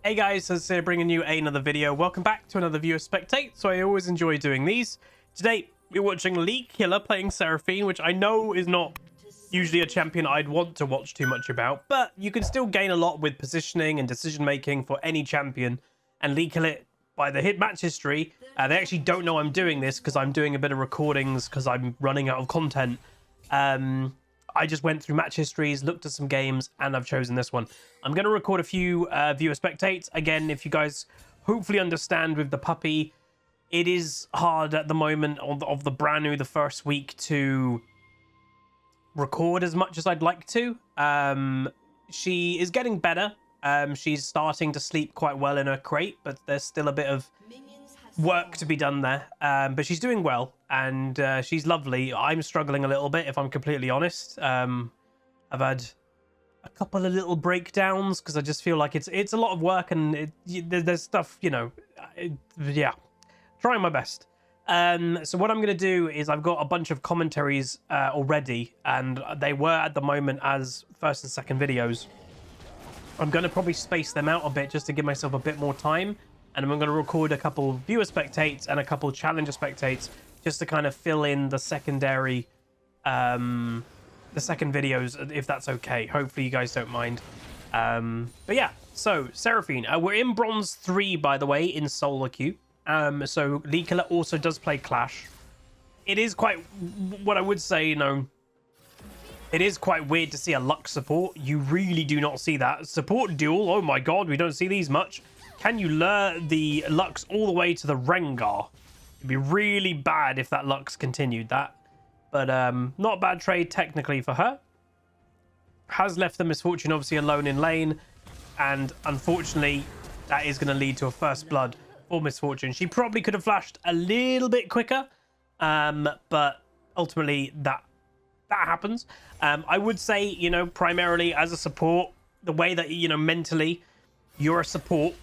Hey guys, so today bringing you another video. Welcome back to another viewer spectate. So I always enjoy doing these. Today we're watching Lightbringer playing Seraphine, which I know is not usually a champion I'd want to watch too much about, but you can still gain a lot with positioning and decision making for any champion. And Lightbringer, by the hit match history, they actually don't know I'm doing this because I'm doing a bit of recordings because I'm running out of content. I just went through match histories, looked at some games, and I've chosen this one. I'm going to record a few viewer spectates. Again, if you guys hopefully understand with the puppy, it is hard at the moment of the brand new, the first week, to record as much as I'd like to. She is getting better. She's starting to sleep quite well in her crate, but there's still a bit of work to be done there. But she's doing well, and she's lovely. I'm struggling a little bit, if I'm completely honest. I've had a couple of little breakdowns because I just feel like it's a lot of work, and there's stuff, you know. Yeah, trying my best. So what I'm going to do is I've got a bunch of commentaries already, and they were at the moment as first and second videos. I'm going to probably space them out a bit just to give myself a bit more time. And I'm going to record a couple viewer spectates and a couple challenger spectates just to kind of fill in the secondary, the second videos, if that's okay. Hopefully you guys don't mind. But yeah, so Seraphine, we're in bronze 3, by the way, in solo queue. So Lightbringer also does play Clash. It is quite, what I would say, you know, it is quite weird to see a Lux support. You really do not see that. Support duel, oh my god, we don't see these much. Can you lure the Lux all the way to the Rengar? It'd be really bad if that Lux continued that. But not a bad trade technically for her. Has left the Misfortune obviously alone in lane. And unfortunately, that is going to lead to a first blood for Misfortune. She probably could have flashed a little bit quicker. But ultimately, that happens. I would say, you know, primarily as a support, the way that, you know, mentally, you're a support.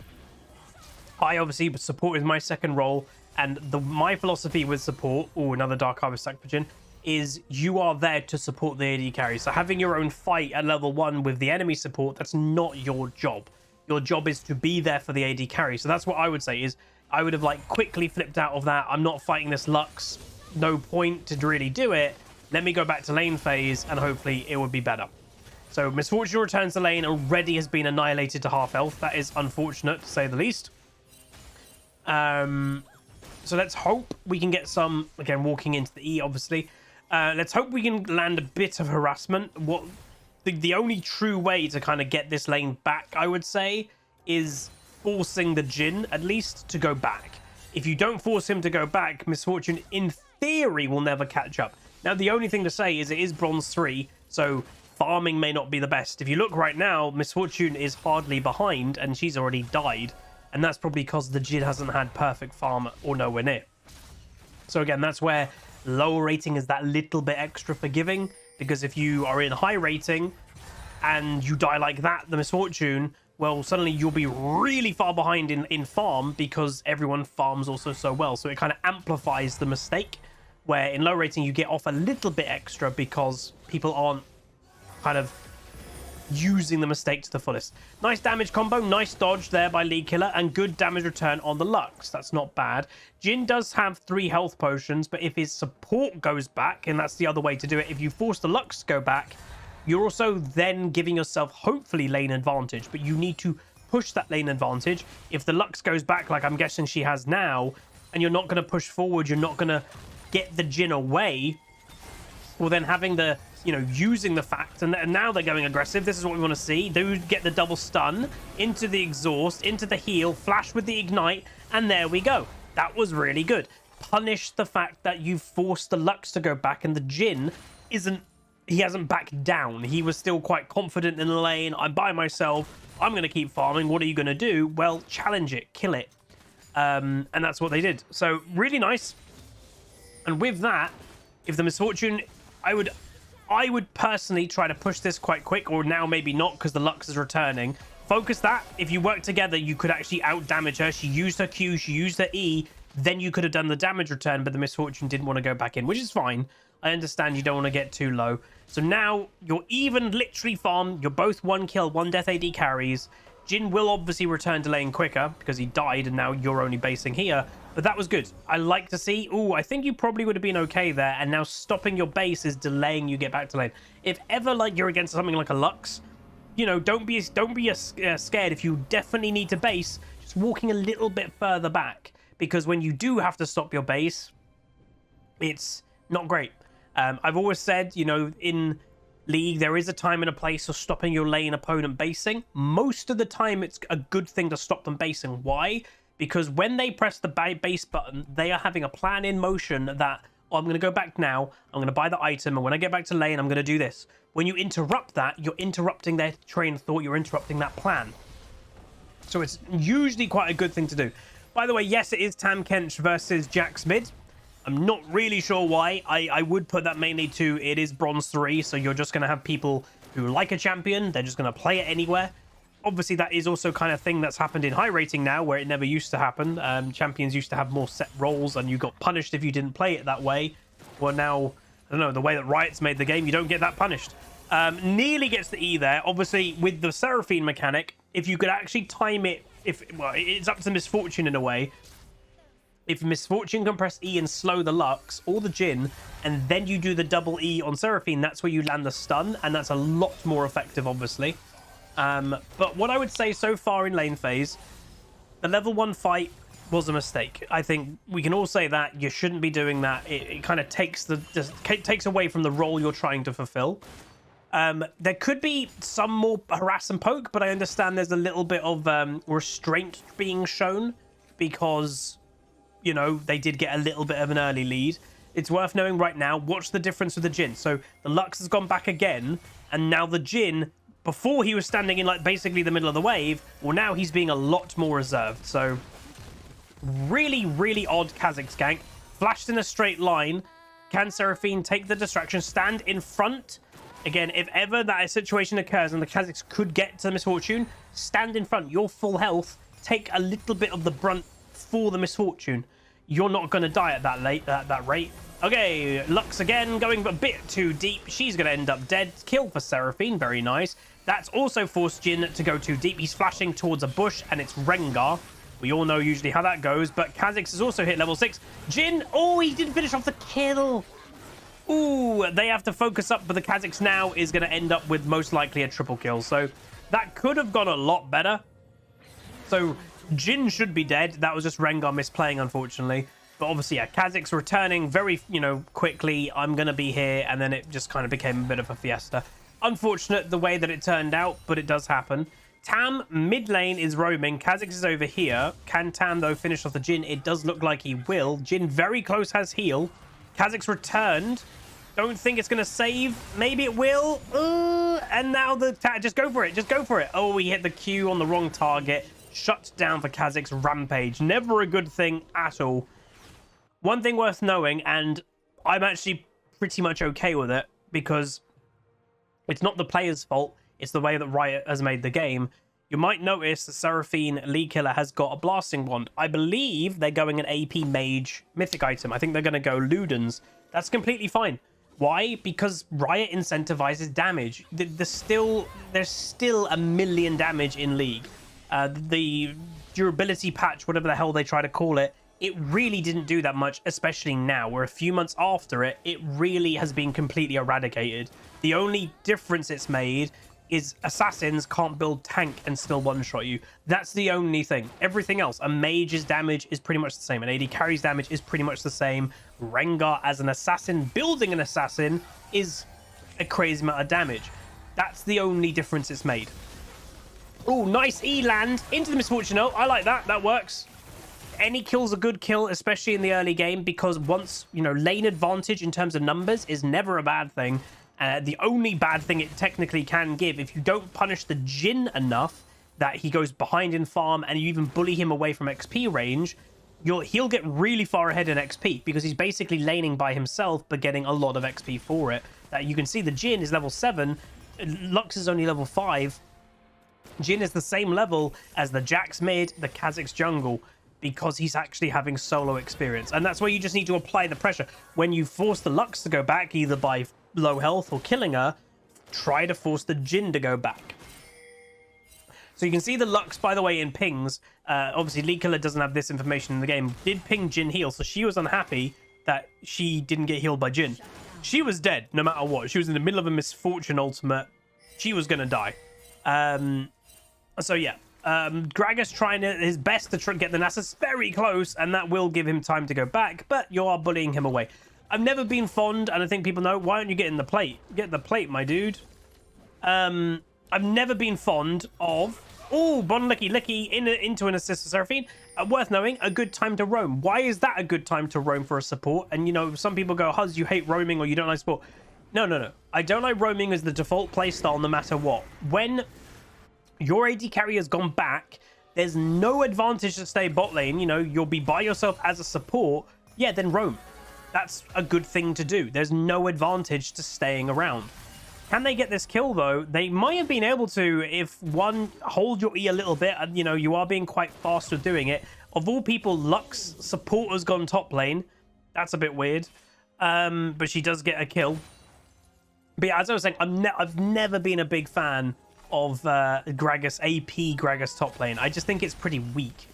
I obviously support is my second role, and my philosophy with support, another Dark Harvest sack pigeon, is you are there to support the AD carry. So having your own fight at level 1 with the enemy support, that's not your job. Your job is to be there for the AD carry. So that's what I would say is I would have like quickly flipped out of that. I'm not fighting this Lux. No point to really do it. Let me go back to lane phase and hopefully it would be better. So Misfortune returns to lane, already has been annihilated to half health. That is unfortunate to say the least. So let's hope we can get some, again, walking into the E, obviously. Let's hope we can land a bit of harassment. What the only true way to kind of get this lane back, I would say, is forcing the Jhin, at least, to go back. If you don't force him to go back, Misfortune, in theory, will never catch up. Now, the only thing to say is it is bronze 3, so farming may not be the best. If you look right now, Misfortune is hardly behind, and she's already died. And that's probably because the Jhin hasn't had perfect farm or nowhere near. So again, that's where low rating is that little bit extra forgiving. Because if you are in high rating and you die like that, the Misfortune, well, suddenly you'll be really far behind in farm because everyone farms also so well. So it kind of amplifies the mistake. Where in low rating, you get off a little bit extra because people aren't kind of using the mistake to the fullest. Nice damage combo, nice dodge there by Lightbringer, and good damage return on the Lux. That's not bad. Jhin does have 3 health potions, but if his support goes back, and that's the other way to do it, if you force the Lux to go back, you're also then giving yourself hopefully lane advantage, but you need to push that lane advantage. If the Lux goes back, like I'm guessing she has now, and you're not going to push forward, you're not going to get the Jhin away, well then having the, you know, using the fact, and now they're going aggressive. This is what we want to see. They get the double stun into the exhaust, into the heal, flash with the ignite, and there we go. That was really good. Punish the fact that you forced the Lux to go back, and the Jhin he hasn't backed down. He was still quite confident in the lane. I'm by myself. I'm going to keep farming. What are you going to do? Well, challenge it, kill it. And that's what they did. So really nice. And with that, if the Misfortune, I would personally try to push this quite quick, or now maybe not because the Lux is returning. Focus that. If you work together, you could actually out-damage her. She used her Q, she used her E, then you could have done the damage return, but the Misfortune didn't want to go back in, which is fine. I understand you don't want to get too low. So now you're even literally farm. You're both 1 kill, 1 death AD carries. Jin will obviously return to lane quicker because he died and now you're only basing here. But that was good. I like to see. Oh, I think you probably would have been okay there. And now stopping your base is delaying you get back to lane. If ever like you're against something like a Lux, you know, don't be scared. If you definitely need to base, just walking a little bit further back. Because when you do have to stop your base, it's not great. I've always said, you know, in League, there is a time and a place for stopping your lane opponent basing. Most of the time, it's a good thing to stop them basing. Why? Because when they press the base button, they are having a plan in motion that, oh, I'm going to go back now, I'm going to buy the item, and when I get back to lane, I'm going to do this. When you interrupt that, you're interrupting their train of thought, you're interrupting that plan. So it's usually quite a good thing to do. By the way, yes, it is Tam Kench versus Jax mid. I'm not really sure why. I would put that mainly to it is Bronze 3, so you're just going to have people who like a champion. They're just going to play it anywhere. Obviously, that is also kind of thing that's happened in high rating now, where it never used to happen. Champions used to have more set roles, and you got punished if you didn't play it that way. Well, now, I don't know, the way that Riot's made the game, you don't get that punished. Nearly gets the E there. Obviously, with the Seraphine mechanic, if you could actually time it, well, it's up to Misfortune in a way. If Misfortune can press E and slow the Lux or the Jhin, and then you do the double E on Seraphine, that's where you land the stun, and that's a lot more effective, obviously. But what I would say so far in lane phase, the level 1 fight was a mistake. I think we can all say that. You shouldn't be doing that. It kind of takes away from the role you're trying to fulfill. There could be some more harass and poke, but I understand there's a little bit of restraint being shown because, you know, they did get a little bit of an early lead. It's worth knowing right now, watch the difference with the Jhin. So the Lux has gone back again, and now the Jhin, before he was standing in like basically the middle of the wave, well, now he's being a lot more reserved. So really, really odd Kha'Zix gank. Flashed in a straight line. Can Seraphine take the distraction, stand in front? Again, if ever that situation occurs and the Kha'Zix could get to the Misfortune, stand in front. You're full health. Take a little bit of the brunt for the Misfortune. You're not going to die at that rate. Okay, Lux again, going a bit too deep. She's going to end up dead. Kill for Seraphine, very nice. That's also forced Jhin to go too deep. He's flashing towards a bush, and it's Rengar. We all know usually how that goes, but Kha'Zix has also hit level 6. Jhin, oh, he didn't finish off the kill. Ooh, they have to focus up, but the Kha'Zix now is going to end up with most likely a triple kill. So that could have gone a lot better. So Jhin should be dead. That was just Rengar misplaying, unfortunately. But obviously, yeah, Kha'Zix returning very, quickly. I'm going to be here. And then it just kind of became a bit of a fiesta. Unfortunate the way that it turned out, but it does happen. Tam mid lane is roaming. Kha'Zix is over here. Can Tam, though, finish off the Jhin? It does look like he will. Jhin very close, has heal. Kha'Zix returned. Don't think it's going to save. Maybe it will. And now the... Just go for it. Just go for it. Oh, he hit the Q on the wrong target. Shut down for Kha'Zix rampage. Never a good thing at all. One thing worth knowing, and I'm actually pretty much okay with it, because it's not the player's fault. It's the way that Riot has made the game. You might notice the Seraphine League Killer has got a blasting wand. I believe they're going an AP Mage mythic item. I think they're going to go Ludens. That's completely fine. Why? Because Riot incentivizes damage. There's still a million damage in League. The durability patch, whatever the hell they try to call it, it really didn't do that much, especially now. We're a few months after it. It really has been completely eradicated. The only difference it's made is assassins can't build tank and still one-shot you. That's the only thing. Everything else, a mage's damage is pretty much the same. An AD carry's damage is pretty much the same. Rengar as an assassin, building an assassin, is a crazy amount of damage. That's the only difference it's made. Oh, nice E-land into the Misfortune. I like that. That works. Any kill's a good kill, especially in the early game, because once, lane advantage in terms of numbers is never a bad thing. The only bad thing it technically can give, if you don't punish the Jhin enough that he goes behind in farm and you even bully him away from XP range, he'll get really far ahead in XP because he's basically laning by himself but getting a lot of XP for it. You can see the Jhin is level 7, Lux is only level 5. Jhin is the same level as the Jax mid, the Kha'Zix jungle, because he's actually having solo experience. And that's where you just need to apply the pressure. When you force the Lux to go back, either by low health or killing her, try to force the Jhin to go back. So you can see the Lux, by the way, in pings. Obviously, League Killer doesn't have this information in the game. Did ping Jhin heal, so she was unhappy that she didn't get healed by Jhin. She was dead no matter what. She was in the middle of a misfortune ultimate. She was going to die. So yeah, Gragas trying his best to get the Nasus very close, and that will give him time to go back, but you are bullying him away. I've never been fond, and I think people know, why don't you get in the plate? Get the plate, my dude. I've never been fond of... Oh, Bon Licky Licky into an assist for Seraphine. Worth knowing, a good time to roam. Why is that a good time to roam for a support? And, you know, some people go, Huz, you hate roaming or you don't like support. No. I don't like roaming as the default playstyle no matter what. When your AD carry has gone back, there's no advantage to stay bot lane. You know, you'll be by yourself as a support. Yeah, then roam. That's a good thing to do. There's no advantage to staying around. Can they get this kill, though? They might have been able to if one, hold your E a little bit, and, you know, you are being quite fast with doing it. Of all people, Lux support has gone top lane. That's a bit weird. But she does get a kill. But yeah, as I was saying, I've never been a big fan of Gragas, AP Gragas top lane. I just think it's pretty weak.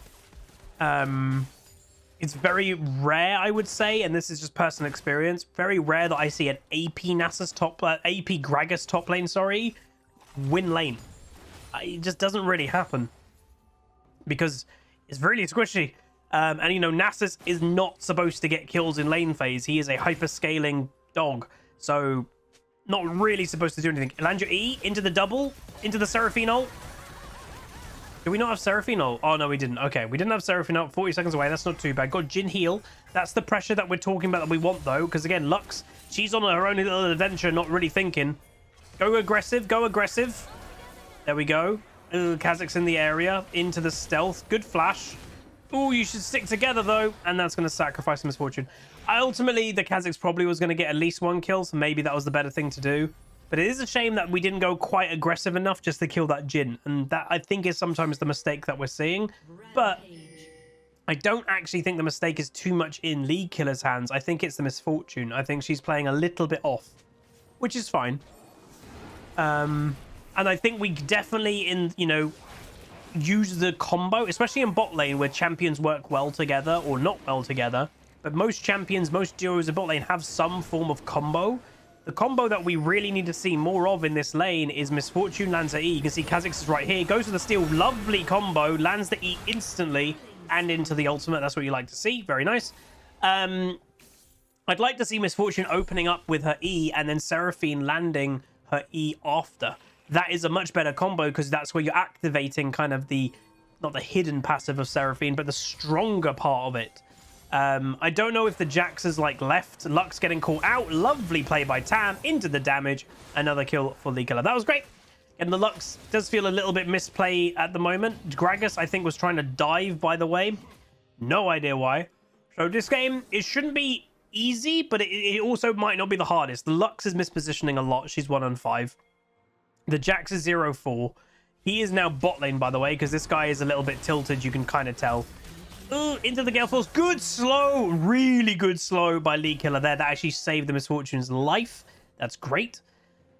It's very rare, I would say, and this is just personal experience, very rare that I see an AP Nasus AP Gragas top lane, sorry, win lane. It just doesn't really happen because it's really squishy. And, you know, Nasus is not supposed to get kills in lane phase. He is a hyper-scaling dog, so not really supposed to do anything. Land your E into the double, into the Seraphine ult. Do we not have Seraphine ult? Oh, no, we didn't. Okay, we didn't have Seraphine ult. 40 seconds away. That's not too bad. Got Jhin heal. That's the pressure that we're talking about that we want, though, because, again, Lux, she's on her own little adventure, not really thinking. Go aggressive. Go aggressive. There we go. Ooh, Kha'Zix's in the area. Into the stealth. Good flash. Ooh, you should stick together, though. And that's going to sacrifice Misfortune. Ultimately, the Kha'Zix probably was going to get at least one kill, so maybe that was the better thing to do. But it is a shame that we didn't go quite aggressive enough just to kill that Jhin. And that, I think, is sometimes the mistake that we're seeing. But I don't actually think the mistake is too much in League Killer's hands. I think it's the Misfortune. I think she's playing a little bit off, which is fine. And I think we definitely, use the combo, especially in bot lane where champions work well together or not well together. But most champions, most duos in bot lane have some form of combo. The combo that we really need to see more of in this lane is Misfortune lands at E. You can see Kha'Zix is right here. Goes to the steal. Lovely combo. Lands the E instantly and into the ultimate. That's what you like to see. Very nice. I'd like to see Misfortune opening up with her E and then Seraphine landing her E after. That is a much better combo because that's where you're activating kind of the, not the hidden passive of Seraphine, but the stronger part of it. I don't know if the Jax is like left. Lux getting caught out. Lovely play by Tam into the damage. Another kill for League Killer. That was great. And the Lux does feel a little bit misplay at the moment. Gragas, I think, was trying to dive, by the way. No idea why. So this game, it shouldn't be easy, but it also might not be the hardest. The Lux is mispositioning a lot. She's 1-on-5. The Jax is 0-4. He is now bot lane, by the way, because this guy is a little bit tilted. You can kind of tell. Ooh, into the Gale Force. Good slow. Really good slow by League Killer there. That actually saved the Misfortune's life. That's great.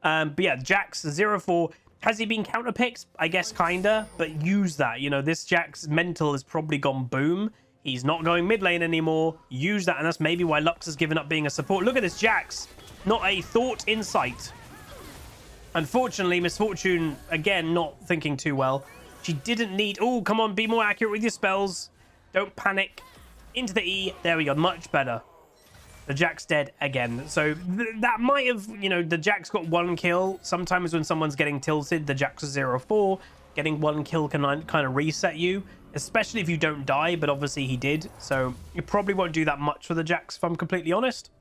But yeah, Jax 0-4. Has he been counterpicked? I guess kinda. But use that. You know, this Jax mental has probably gone boom. He's not going mid lane anymore. Use that. And that's maybe why Lux has given up being a support. Look at this Jax. Not a thought in sight. Unfortunately, Misfortune, again, not thinking too well. She didn't need... Oh, come on. Be more accurate with your spells. Don't panic. Into the E. There we go. Much better. The Jack's dead again. So that might have, the Jack's got one kill. Sometimes when someone's getting tilted, the Jack's is 0-4. Getting one kill can kind of reset you, especially if you don't die, but obviously he did. So you probably won't do that much for the Jack's, if I'm completely honest.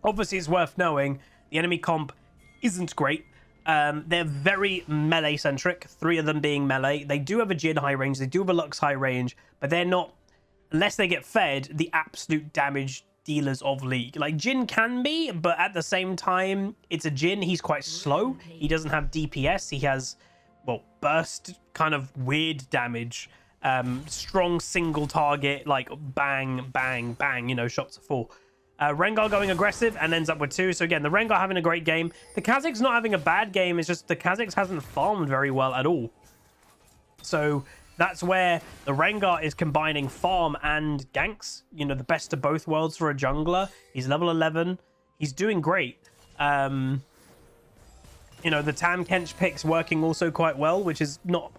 Obviously, it's worth knowing the enemy comp isn't great. They're very melee-centric, 3 of them being melee. They do have a Jhin high range, they do have a Lux high range, but they're not, unless they get fed, the absolute damage dealers of League. Like, Jhin can be, but at the same time, it's a Jhin. He's quite slow. He doesn't have DPS. He has, well, burst kind of weird damage. Strong single target, like bang, bang, bang, shots of 4. Rengar going aggressive and ends up with 2. So again, the Rengar having a great game. The Kha'Zix not having a bad game. It's just the Kha'Zix hasn't farmed very well at all. So that's where the Rengar is combining farm and ganks. You know, the best of both worlds for a jungler. He's level 11. He's doing great. You know, the Tam Kench pick's working also quite well, which is not...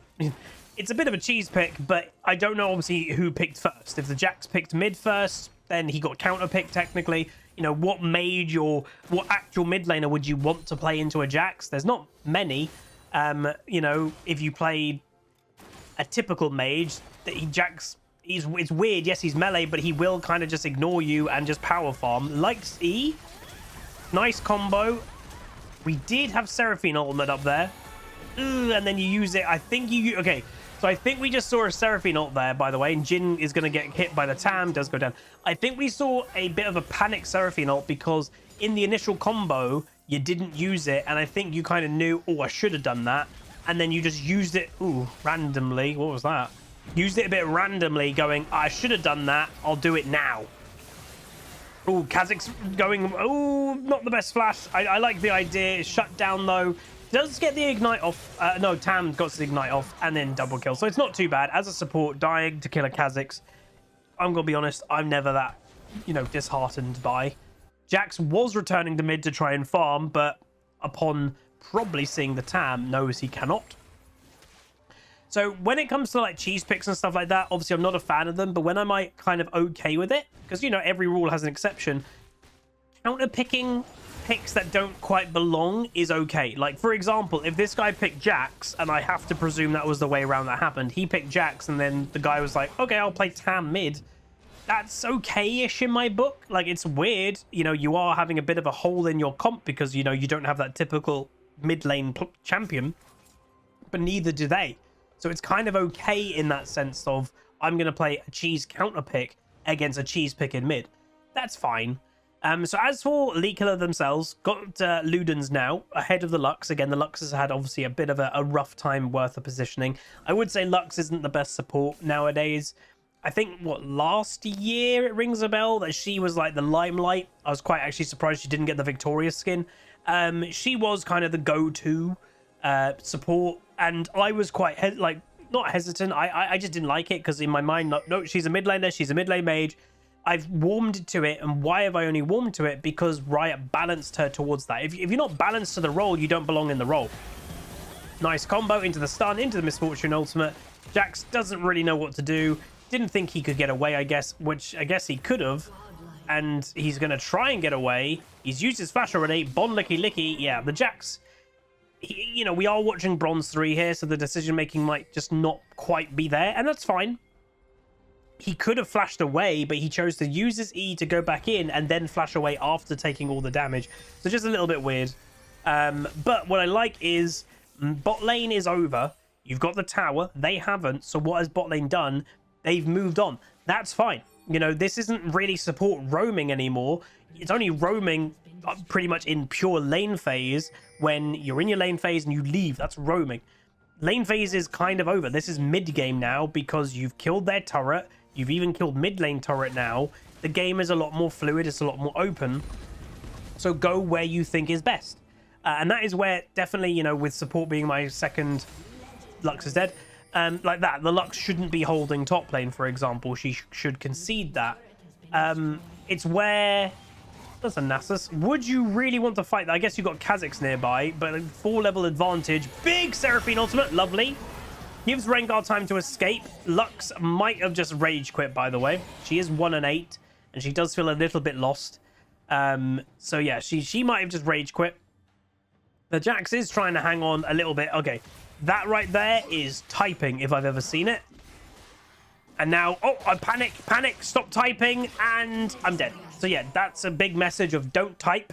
It's a bit of a cheese pick, but I don't know, obviously, who picked first. If the Jax picked mid first, then he got counter-picked, technically. You know, what mage or what actual mid laner would you want to play into a Jax? There's not many. You know, if you played a typical mage, Jax, it's weird. Yes, he's melee, but he will kind of just ignore you and just power farm. Likes E. Nice combo. We did have Seraphine ultimate up there. Ugh, and then you use it. I think you... Okay, so I think we just saw a Seraphine ult there, by the way. And Jin is going to get hit by the Tam. Does go down. I think we saw a bit of a panic Seraphine ult because in the initial combo, you didn't use it. And I think you kind of knew, oh, I should have done that. And then you just used it, ooh, randomly. What was that? Used it a bit randomly, going, I should have done that. I'll do it now. Oh, Kha'Zix's going... Oh, not the best flash. I like the idea. It's shut down, though. Does get the ignite off. No, Tam got the ignite off and then double kill. So it's not too bad. As a support, dying to kill a Kha'Zix, I'm going to be honest, I'm never that, you know, disheartened by. Jax was returning to mid to try and farm, but upon probably seeing the Tam, knows he cannot. So when it comes to like cheese picks and stuff like that, obviously I'm not a fan of them, but when am I kind of okay with it? Because, you know, every rule has an exception. Counter picking picks that don't quite belong is okay. Like, for example, if this guy picked Jax, and I have to presume that was the way around that happened, he picked Jax, and then the guy was like, okay, I'll play Tam mid. That's okay-ish in my book. Like, it's weird. You know, you are having a bit of a hole in your comp because, you know, you don't have that typical mid lane champion, but neither do they. So it's kind of okay in that sense of, I'm going to play a cheese counter pick against a cheese pick in mid. That's fine. So as for League Killer themselves, got Ludens now ahead of the Lux. Again, the Lux has had obviously a bit of a rough time worth of positioning. I would say Lux isn't the best support nowadays. I think, what, last year it rings a bell that she was like the limelight. I was quite actually surprised she didn't get the Victorious skin. She was kind of the go-to support, and I was quite not hesitant. I just didn't like it because in my mind, no, she's a mid laner, she's a mid lane mage. I've warmed to it, and why have I only warmed to it? Because Riot balanced her towards that. If you're not balanced to the role, you don't belong in the role. Nice combo into the stun, into the Misfortune ultimate. Jax doesn't really know what to do. Didn't think he could get away, I guess, which I guess he could have. And he's going to try and get away. He's used his flash already. Bond licky licky. Yeah, the Jax... you know, we are watching Bronze 3 here, so the decision-making might just not quite be there, and that's fine. He could have flashed away, but he chose to use his E to go back in and then flash away after taking all the damage. So just a little bit weird. But what I like is bot lane is over. You've got the tower. They haven't. So what has bot lane done? They've moved on. That's fine. You know, this isn't really support roaming anymore. It's only roaming pretty much in pure lane phase when you're in your lane phase and you leave. That's roaming. Lane phase is kind of over. This is mid game now because you've killed their turret. You've even killed mid lane turret now. The game is a lot more fluid. It's a lot more open. So go where you think is best. And that is where definitely, you know, with support being my second, Lux is dead. Like that, the Lux shouldn't be holding top lane, for example. She should concede that. It's where... That's a Nasus. Would you really want to fight that? I guess you've got Kha'Zix nearby, but 4-level advantage. Big Seraphine ultimate. Lovely. Gives Rengar time to escape. Lux might have just rage quit, by the way. She is 1-8, and she does feel a little bit lost. So yeah, she might have just rage quit. The Jax is trying to hang on a little bit. Okay, that right there is typing if I've ever seen it. And now, oh, I panic, stop typing, and I'm dead. So yeah, that's a big message of don't type.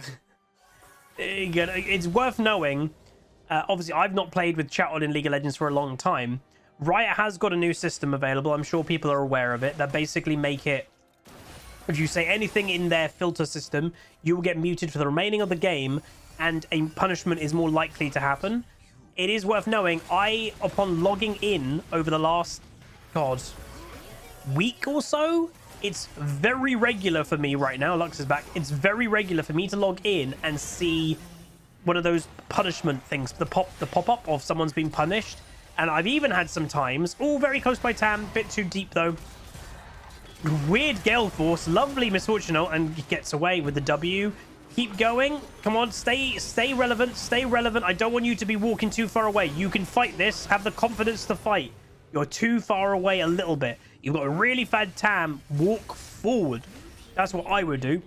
It's worth knowing. Obviously, I've not played with chat on in League of Legends for a long time. Riot has got a new system available. I'm sure people are aware of it. That basically make it, if you say anything in their filter system, you will get muted for the remaining of the game, and a punishment is more likely to happen. It is worth knowing, upon logging in over the last, week or so, it's very regular for me right now. Lux is back. It's very regular for me to log in and see one of those punishment things, the pop-up of someone's been punished. And I've even had some times, all very close by Tam, bit too deep though. Weird Gale Force, lovely Misfortune ult, and gets away with the W. Keep going. Come on, stay relevant, stay relevant. I don't want you to be walking too far away. You can fight this. Have the confidence to fight. You're too far away a little bit. You've got a really fat Tam. Walk forward. That's what I would do.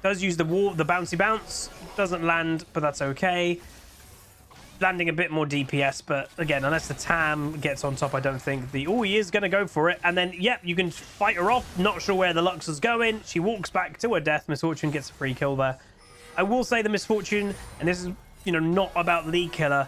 Does use the bouncy bounce. Doesn't land, but that's okay. Landing a bit more DPS, but again, unless the Tam gets on top, I don't think the... Oh, he is going to go for it. And then, yep, you can fight her off. Not sure where the Lux is going. She walks back to her death. Misfortune gets a free kill there. I will say the Misfortune, and this is, you know, not about League Killer.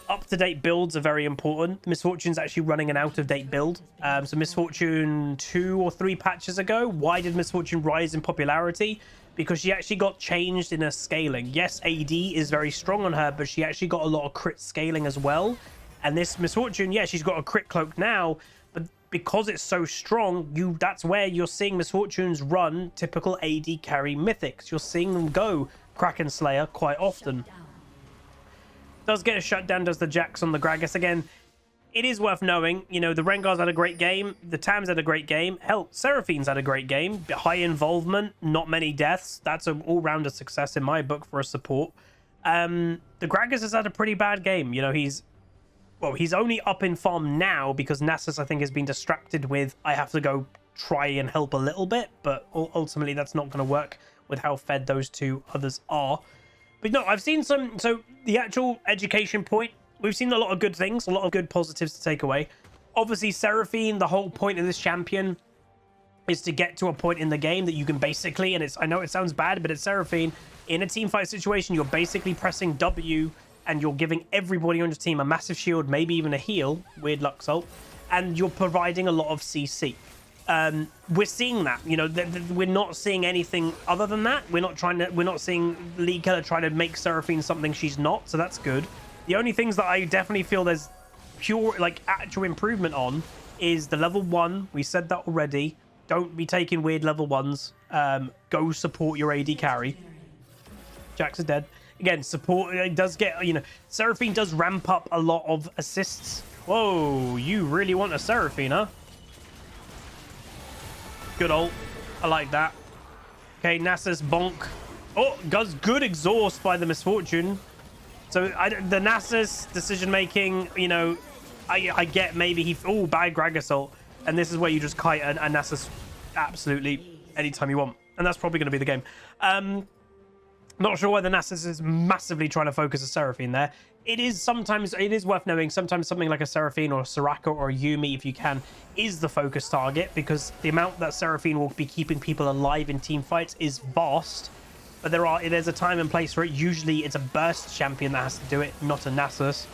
Up-to-date builds are very important. Misfortune's actually running an out-of-date build. So Misfortune 2 or 3 patches ago, why did Misfortune rise in popularity? Because she actually got changed in her scaling. Yes, AD is very strong on her, but she actually got a lot of crit scaling as well. And this Misfortune, yeah, she's got a crit cloak now, but because it's so strong, that's where you're seeing Misfortunes run typical AD carry mythics. You're seeing them go Kraken Slayer quite often. Does get a shutdown, does the Jax on the Gragas again. It is worth knowing, you know, the Rengar's had a great game. The Tam's had a great game. Hell, Seraphine's had a great game. High involvement, not many deaths. That's an all-rounder success in my book for a support. The Gragas has had a pretty bad game. You know, he's only up in farm now because Nasus, I think, has been distracted with, I have to go try and help a little bit. But ultimately, that's not going to work with how fed those two others are. But no, I've seen some... So the actual education point, we've seen a lot of good things, a lot of good positives to take away. Obviously, Seraphine, the whole point of this champion is to get to a point in the game that you can basically, and I know it sounds bad, but it's Seraphine. In a team fight situation, you're basically pressing W and you're giving everybody on your team a massive shield, maybe even a heal, weird Lux ult, and you're providing a lot of CC. We're seeing that, you know, we're not seeing anything other than that. We're not seeing League Killer trying to make Seraphine something she's not, so that's good. The only things that I definitely feel there's pure, like, actual improvement on is the level 1. We said that already. Don't be taking weird level 1s. Go support your AD carry. Jax is dead. Again, support, it does get, you know, Seraphine does ramp up a lot of assists. Whoa, you really want a Seraphine, huh? Good ult. I like that. Okay, Nasus bonk. Oh, does good exhaust by the Misfortune. So the Nasus decision-making, you know, I get maybe he... Oh, bad Gragas ult. And this is where you just kite a Nasus absolutely anytime you want. And that's probably going to be the game. Not sure why the Nasus is massively trying to focus a Seraphine there. It is worth knowing, sometimes something like a Seraphine or a Soraka or a Yuumi, if you can, is the focus target, because the amount that Seraphine will be keeping people alive in team fights is vast. But there's a time and place for it. Usually it's a burst champion that has to do it, not a Nasus.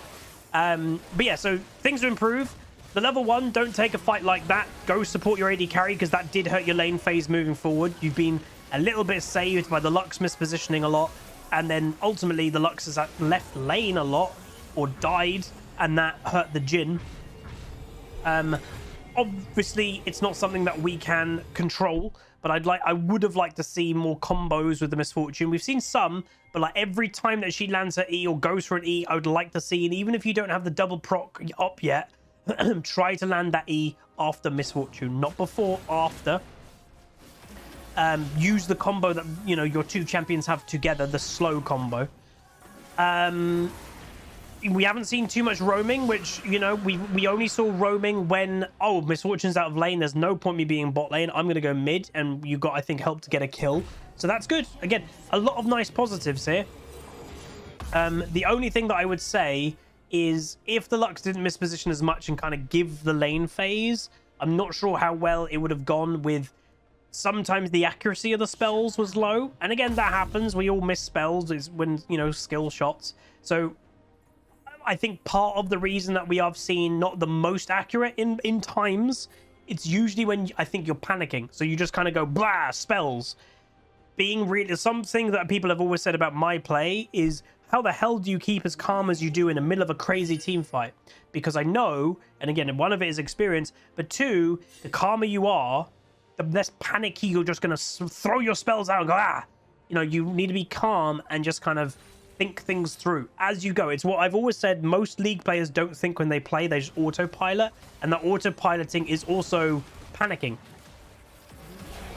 But yeah, so things to improve. The level 1, don't take a fight like that. Go support your AD carry, because that did hurt your lane phase moving forward. You've been a little bit saved by the Lux mispositioning a lot. And then ultimately the Lux has left lane a lot or died, and that hurt the Jhin. Obviously, it's not something that we can control, but I would have liked to see more combos with the Misfortune. We've seen some, but like every time that she lands her E or goes for an E, I would like to see, and even if you don't have the double proc up yet, try to land that E after Misfortune, not before, after. Use the combo that, you know, your two champions have together, the slow combo. We haven't seen too much roaming, which, you know, we only saw roaming when, oh, Misfortune's out of lane, there's no point me being bot lane, I'm gonna go mid, and you got, I think, help to get a kill. So that's good. Again, a lot of nice positives here. The only thing that I would say is if the Lux didn't misposition as much and kind of give the lane phase, I'm not sure how well it would have gone with... Sometimes the accuracy of the spells was low. And again, that happens. We all miss spells. It's when, you know, skill shots. So I think part of the reason that we have seen not the most accurate in times, it's usually when I think you're panicking. So you just kind of go, blah, spells. Being really... Something that people have always said about my play is, how the hell do you keep as calm as you do in the middle of a crazy team fight? Because I know, and again, one of it is experience, but two, the calmer you are, the less panicky you're just going to throw your spells out and go, ah! You know, you need to be calm and just kind of think things through as you go. It's what I've always said. Most League players don't think when they play, they just autopilot. And that autopiloting is also panicking.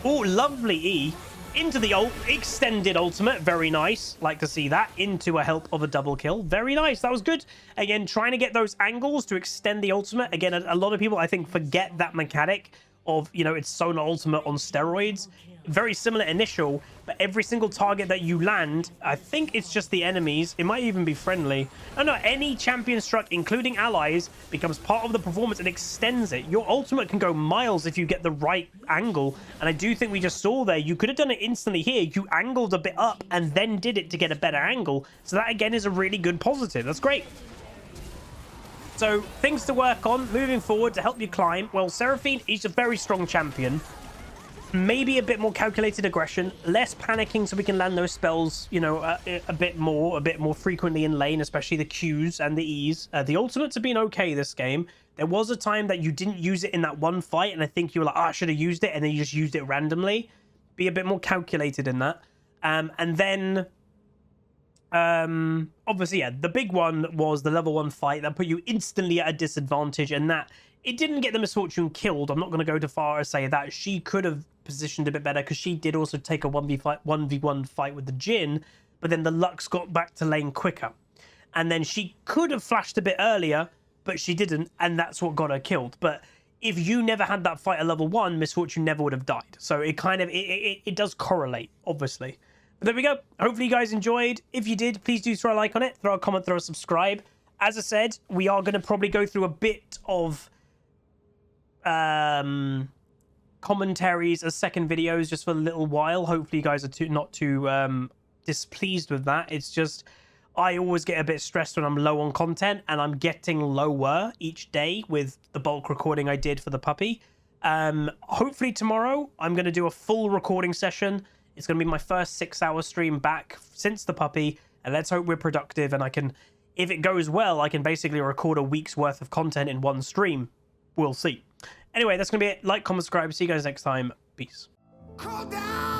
Oh, lovely E. Into the extended ultimate. Very nice. Like to see that. Into a help of a double kill. Very nice. That was good. Again, trying to get those angles to extend the ultimate. Again, a lot of people, I think, forget that mechanic of, you know, it's solar ultimate on steroids. Very similar initial, but every single target that you land, I think it's just the enemies. It might even be friendly. No, any champion struck, including allies, becomes part of the performance and extends it. Your ultimate can go miles if you get the right angle. And I do think we just saw there, you could have done it instantly here. You angled a bit up and then did it to get a better angle. So that, again, is a really good positive. That's great. So, things to work on moving forward to help you climb. Well, Seraphine is a very strong champion. Maybe a bit more calculated aggression, less panicking so we can land those spells, you know, a bit more frequently in lane, especially the Qs and the Es. The ultimates have been okay this game. There was a time that you didn't use it in that one fight, and I think you were like, oh, I should have used it, and then you just used it randomly. Be a bit more calculated in that. And then, obviously, yeah, the big one was the level 1 fight that put you instantly at a disadvantage, and that it didn't get the Misfortune killed. I'm not going to go too far as say that. She could have positioned a bit better because she did also take a 1v1 fight with the Jhin, but then the Lux got back to lane quicker. And then she could have flashed a bit earlier, but she didn't, and that's what got her killed. But if you never had that fight at level 1, Misfortune never would have died. So it kind of, it does correlate, obviously. But there we go. Hopefully you guys enjoyed. If you did, please do throw a like on it, throw a comment, throw a subscribe. As I said, we are going to probably go through a bit of commentaries as second videos just for a little while. Hopefully you guys are not too displeased with that. It's just I always get a bit stressed when I'm low on content, and I'm getting lower each day with the bulk recording I did for the puppy. Hopefully tomorrow I'm going to do a full recording session. It's going to be my first 6-hour stream back since the puppy, and let's hope we're productive, and I can, if it goes well, I can basically record a week's worth of content in one stream. We'll see. Anyway, that's going to be it. Like, comment, subscribe. See you guys next time. Peace. Call down!